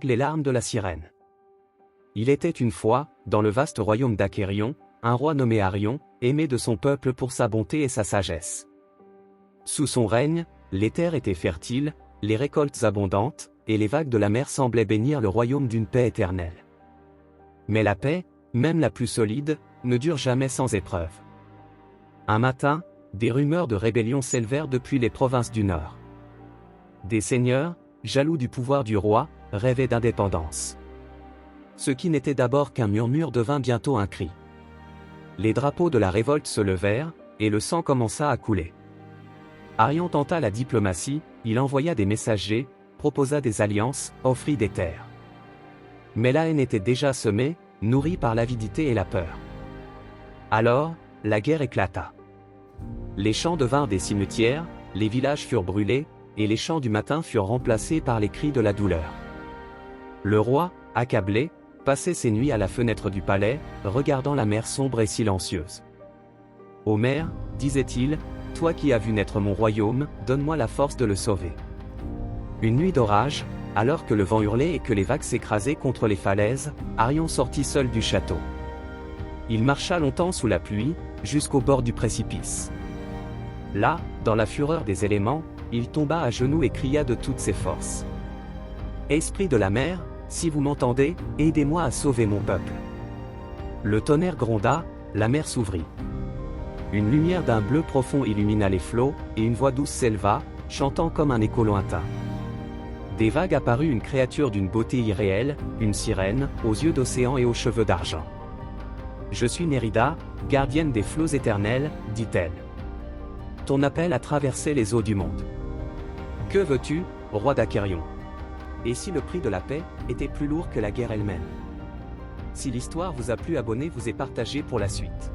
Les larmes de la sirène. Il était une fois, dans le vaste royaume d'Achéron, un roi nommé Arion, aimé de son peuple pour sa bonté et sa sagesse. Sous son règne, les terres étaient fertiles, les récoltes abondantes, et les vagues de la mer semblaient bénir le royaume d'une paix éternelle. Mais la paix, même la plus solide, ne dure jamais sans épreuve. Un matin, des rumeurs de rébellion s'élevèrent depuis les provinces du Nord. Des seigneurs, jaloux du pouvoir du roi, rêvaient d'indépendance. Ce qui n'était d'abord qu'un murmure devint bientôt un cri. Les drapeaux de la révolte se levèrent, et le sang commença à couler. Arion tenta la diplomatie, il envoya des messagers, proposa des alliances, offrit des terres. Mais la haine était déjà semée, nourrie par l'avidité et la peur. Alors, la guerre éclata. Les champs devinrent des cimetières, les villages furent brûlés, et les chants du matin furent remplacés par les cris de la douleur. Le roi, accablé, passait ses nuits à la fenêtre du palais, regardant la mer sombre et silencieuse. « Homère, disait-il, toi qui as vu naître mon royaume, donne-moi la force de le sauver. » Une nuit d'orage, alors que le vent hurlait et que les vagues s'écrasaient contre les falaises, Arion sortit seul du château. Il marcha longtemps sous la pluie, jusqu'au bord du précipice. Là, dans la fureur des éléments, il tomba à genoux et cria de toutes ses forces. « Esprit de la mer, si vous m'entendez, aidez-moi à sauver mon peuple. » Le tonnerre gronda, la mer s'ouvrit. Une lumière d'un bleu profond illumina les flots, et une voix douce s'éleva, chantant comme un écho lointain. Des vagues apparut une créature d'une beauté irréelle, une sirène, aux yeux d'océan et aux cheveux d'argent. « Je suis Nérida, gardienne des flots éternels, dit-elle. Ton appel a traversé les eaux du monde. Que veux-tu, roi d'Achéron? Et si le prix de la paix était plus lourd que la guerre elle-même? Si l'histoire vous a plu, abonnez-vous et partagez pour la suite.